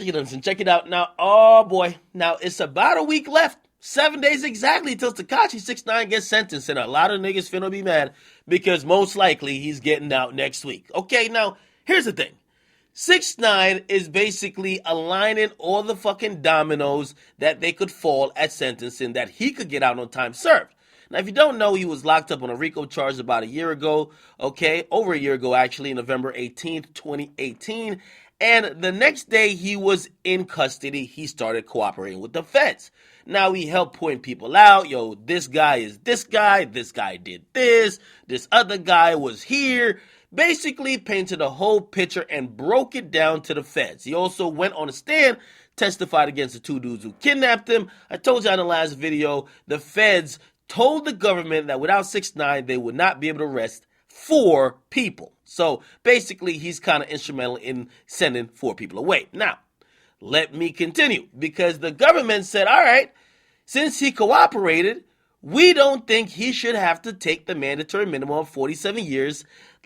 Listen, check it out. Now, oh boy. Now, it's about a week left. 7 days exactly till Tekashi 6ix9ine gets sentenced. And a lot of niggas finna be mad because most likely he's getting out next week. Okay, now, here's the thing. 6ix9ine is basically aligning all the fucking dominoes that they could fall at sentencing that he could get out on time served. Now, if you don't know, he was locked up on a RICO charge about a year ago, okay? Over a year ago, actually, November 18th, 2018. And the next day he was in custody, he started cooperating with the feds. Now he helped point people out. Yo, this guy is this guy did this other guy was here. Basically painted a whole picture and broke it down to the feds. He also went on a stand, testified against the two dudes who kidnapped him. I told you in the last video, the feds told the government that without 6ix9ine, they would not be able to arrest 4 people. So basically, he's kind of instrumental in sending 4 people away. Now, let me continue, because the government said, all right, since he cooperated, we don't think he should have to take the mandatory minimum of 47 years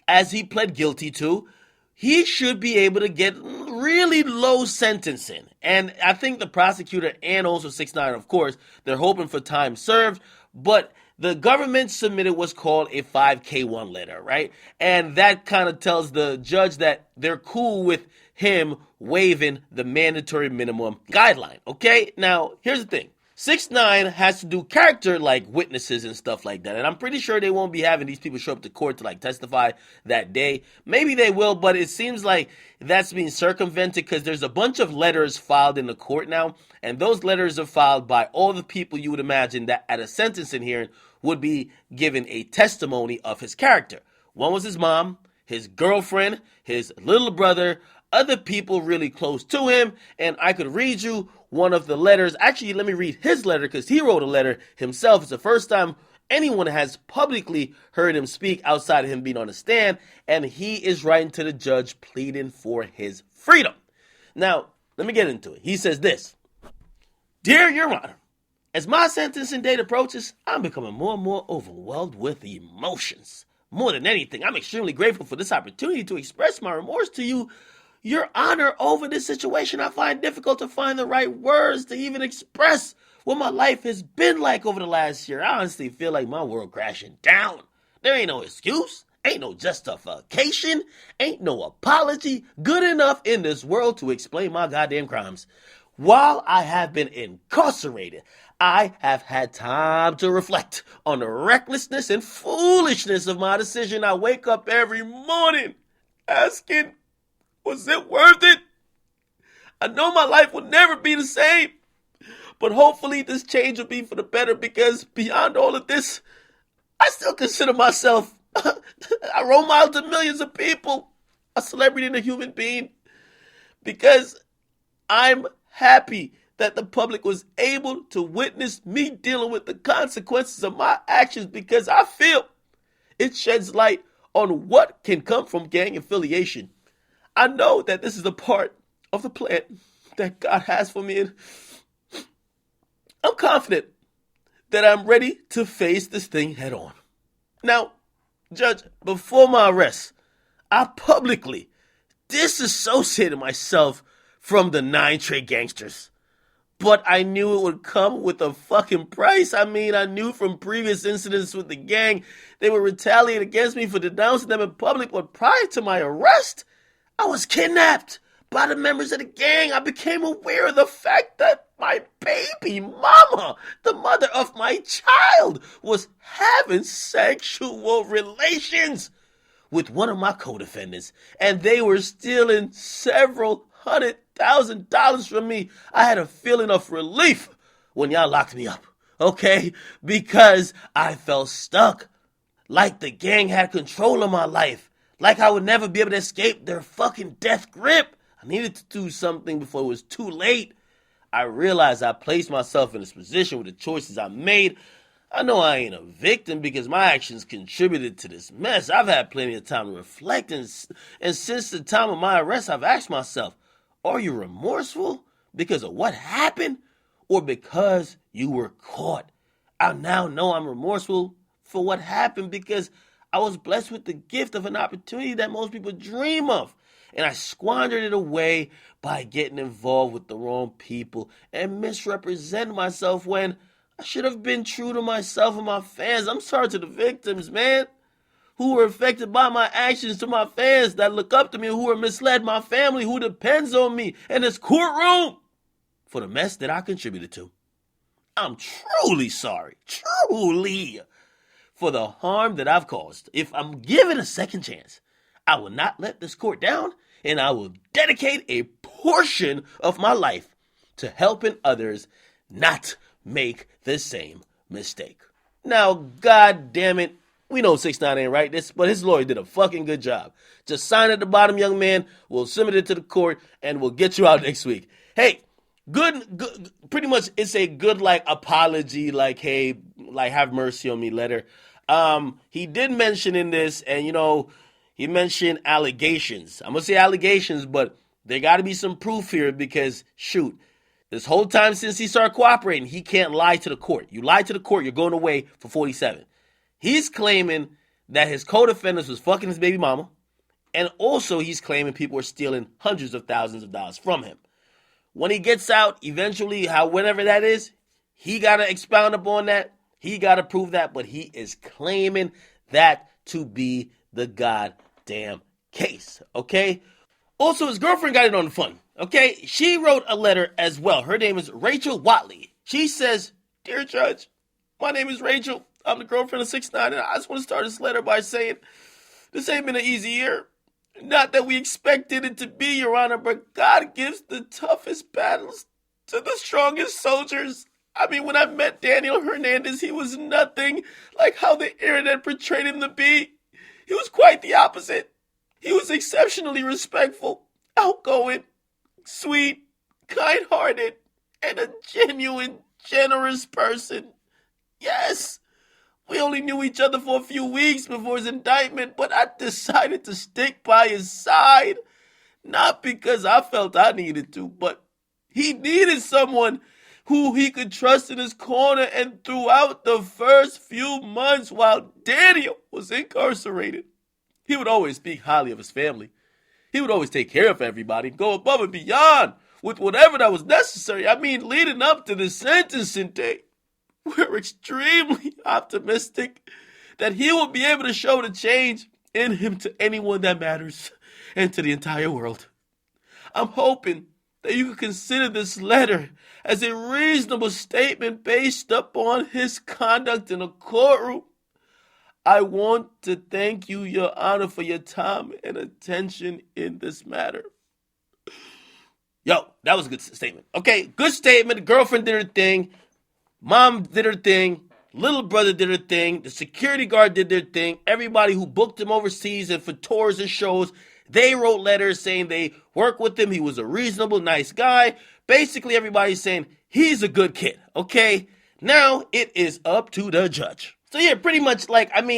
as he pled guilty to. He should be able to get really low sentencing. And I think the prosecutor and also 6ix9ine, of course, they're hoping for time served, but the government submitted what's called a 5K1 letter, right? And that kind of tells the judge that they're cool with him waiving the mandatory minimum guideline, okay? Now, here's the thing. 6ix9ine has to do character like witnesses and stuff like that. And I'm pretty sure they won't be having these people show up to court to like testify that day. Maybe they will, but it seems like that's being circumvented because there's a bunch of letters filed in the court now. And those letters are filed by all the people you would imagine that at a sentencing hearing would be given a testimony of his character. One was his mom, his girlfriend, his little brother, other people really close to him, and I could read you one of the letters. Actually, let me read his letter because he wrote a letter himself. It's the first time anyone has publicly heard him speak outside of him being on the stand, and he is writing to the judge pleading for his freedom. Now, let me get into it. He says this: Dear Your Honor, as my sentencing date approaches, I'm becoming more and more overwhelmed with emotions. More than anything, I'm extremely grateful for this opportunity to express my remorse to you, Your Honor, over this situation. I find difficult to find the right words to even express what my life has been like over the last year. I honestly feel like my world crashing down. There ain't no excuse, ain't no justification, ain't no apology good enough in this world to explain my goddamn crimes. While I have been incarcerated, I have had time to reflect on the recklessness and foolishness of my decision. I wake up every morning asking, was it worth it? I know my life will never be the same, but hopefully this change will be for the better, because beyond all of this, I still consider myself a role model to millions of people, a celebrity and a human being, because I'm happy that the public was able to witness me dealing with the consequences of my actions, because I feel it sheds light on what can come from gang affiliation. I know that this is a part of the plan that God has for me, and I'm confident that I'm ready to face this thing head on. Now, Judge, before my arrest, I publicly disassociated myself from the 9 Trey gangsters. But I knew it would come with a fucking price. I mean, I knew from previous incidents with the gang, they would retaliate against me for denouncing them in public. But prior to my arrest, I was kidnapped by the members of the gang. I became aware of the fact that my baby mama, the mother of my child, was having sexual relations with one of my co-defendants. And they were stealing several $100,000 from me. I had a feeling of relief when y'all locked me up, okay? Because I felt stuck, like the gang had control of my life, like I would never be able to escape their fucking death grip. I needed to do something before it was too late. I realized I placed myself in this position with the choices I made. I know I ain't a victim because my actions contributed to this mess. I've had plenty of time to reflect, and since the time of my arrest, I've asked myself, are you remorseful because of what happened or because you were caught? I now know I'm remorseful for what happened because I was blessed with the gift of an opportunity that most people dream of. and I squandered it away by getting involved with the wrong people and misrepresenting myself when I should have been true to myself and my fans. I'm sorry to the victims, man, who were affected by my actions, to my fans that look up to me, who were misled, my family who depends on me and this courtroom for the mess that I contributed to. I'm truly sorry, truly, for the harm that I've caused. If I'm given a second chance, I will not let this court down, and I will dedicate a portion of my life to helping others not make the same mistake. Now, God damn it, we know 6ix9ine ain't right this, but his lawyer did a fucking good job. Just sign at the bottom, young man. We'll submit it to the court, and we'll get you out next week. Hey, good, pretty much it's a good, like, apology, like, hey, like, have mercy on me letter. He did mention in this, and, you know, he mentioned allegations. I'm going to say allegations, but there got to be some proof here because, shoot, this whole time since he started cooperating, he can't lie to the court. You lie to the court, you're going away for 47. He's claiming that his co-defendants was fucking his baby mama, and also he's claiming people were stealing hundreds of thousands of dollars from him. When he gets out, eventually, whenever that is, he got to expound upon that. He got to prove that, but he is claiming that to be the goddamn case, okay? Also, his girlfriend got it on the fun, okay? She wrote a letter as well. Her name is Rachel Watley. She says, "Dear Judge, my name is Rachel. I'm the girlfriend of 6ix9ine, and I just want to start this letter by saying this ain't been an easy year. Not that we expected it to be, Your Honor, but God gives the toughest battles to the strongest soldiers. I mean, when I met Daniel Hernandez, he was nothing like how the internet portrayed him to be. He was quite the opposite. He was exceptionally respectful, outgoing, sweet, kind-hearted, and a genuine, generous person. Yes, we only knew each other for a few weeks before his indictment, but I decided to stick by his side. Not because I felt I needed to, but he needed someone who he could trust in his corner, and throughout the first few months while Daniel was incarcerated, he would always speak highly of his family. He would always take care of everybody, go above and beyond with whatever that was necessary. I mean, leading up to the sentencing day, we're extremely optimistic that he will be able to show the change in him to anyone that matters and to the entire world. I'm hoping that you can consider this letter as a reasonable statement based upon his conduct in the courtroom. I want to thank you, Your Honor, for your time and attention in this matter." Yo, that was a good statement. Okay, good statement. The girlfriend did her thing. Mom did her thing. Little brother did her thing. The security guard did their thing. Everybody who booked him overseas and for tours and shows, they wrote letters saying they worked with him. He was a reasonable, nice guy. Basically, everybody's saying he's a good kid, okay? Now it is up to the judge. So yeah, pretty much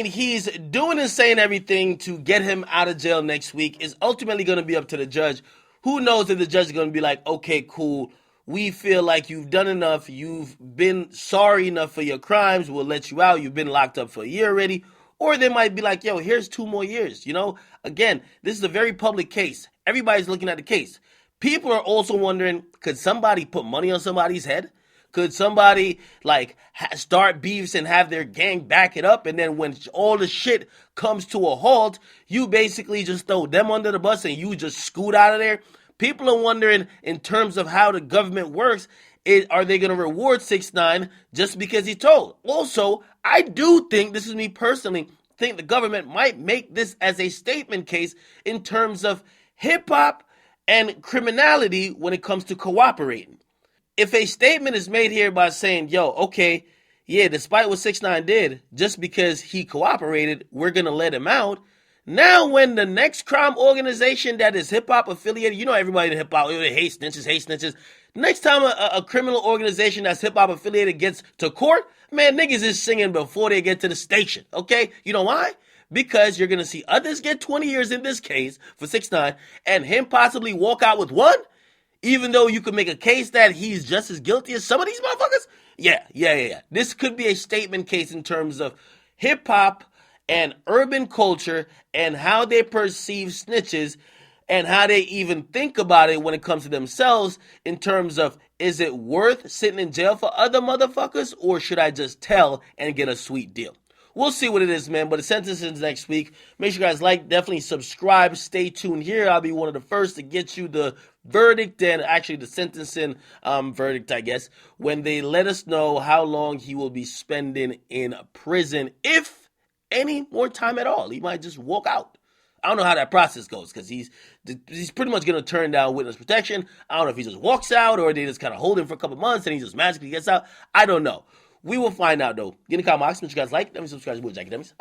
he's doing and saying everything to get him out of jail next week. Is ultimately going to be up to the judge. Who knows if the judge is going to be like, okay, cool. We feel like you've done enough. You've been sorry enough for your crimes. We'll let you out. You've been locked up for a year already. Or they might be like, yo, here's 2 more years. You know, again, this is a very public case. Everybody's looking at the case. People are also wondering, could somebody put money on somebody's head? Could somebody start beefs and have their gang back it up? And then when all the shit comes to a halt, you basically just throw them under the bus and you just scoot out of there. People are wondering in terms of how the government works, are they going to reward 6ix9ine just because he told? Also, I do think, this is me personally, think the government might make this as a statement case in terms of hip-hop and criminality when it comes to cooperating. If a statement is made here by saying, yo, okay, yeah, despite what 6ix9ine did, just because he cooperated, we're going to let him out. Now when the next crime organization that is hip-hop affiliated, you know everybody in hip-hop, they hate snitches. Next time a criminal organization that's hip-hop affiliated gets to court, man, niggas is singing before they get to the station, okay? You know why? Because you're going to see others get 20 years in this case for 6ix9ine and him possibly walk out with 1, even though you could make a case that he's just as guilty as some of these motherfuckers. Yeah. This could be a statement case in terms of hip-hop and urban culture and how they perceive snitches and how they even think about it when it comes to themselves in terms of, is it worth sitting in jail for other motherfuckers, or should I just tell and get a sweet deal? We'll see what it is, man, but the sentence is next week. Make sure you guys like, definitely subscribe, stay tuned here. I'll be one of the first to get you the verdict and actually the sentencing verdict, I guess, when they let us know how long he will be spending in prison, if any more time at all. He might just walk out. I don't know how that process goes, because he's pretty much going to turn down witness protection. I don't know if he just walks out or they just kind of hold him for a couple months and he just magically gets out. I don't know. We will find out, though. Get in the comment box. Make sure you guys like. Let me subscribe to Akademiks.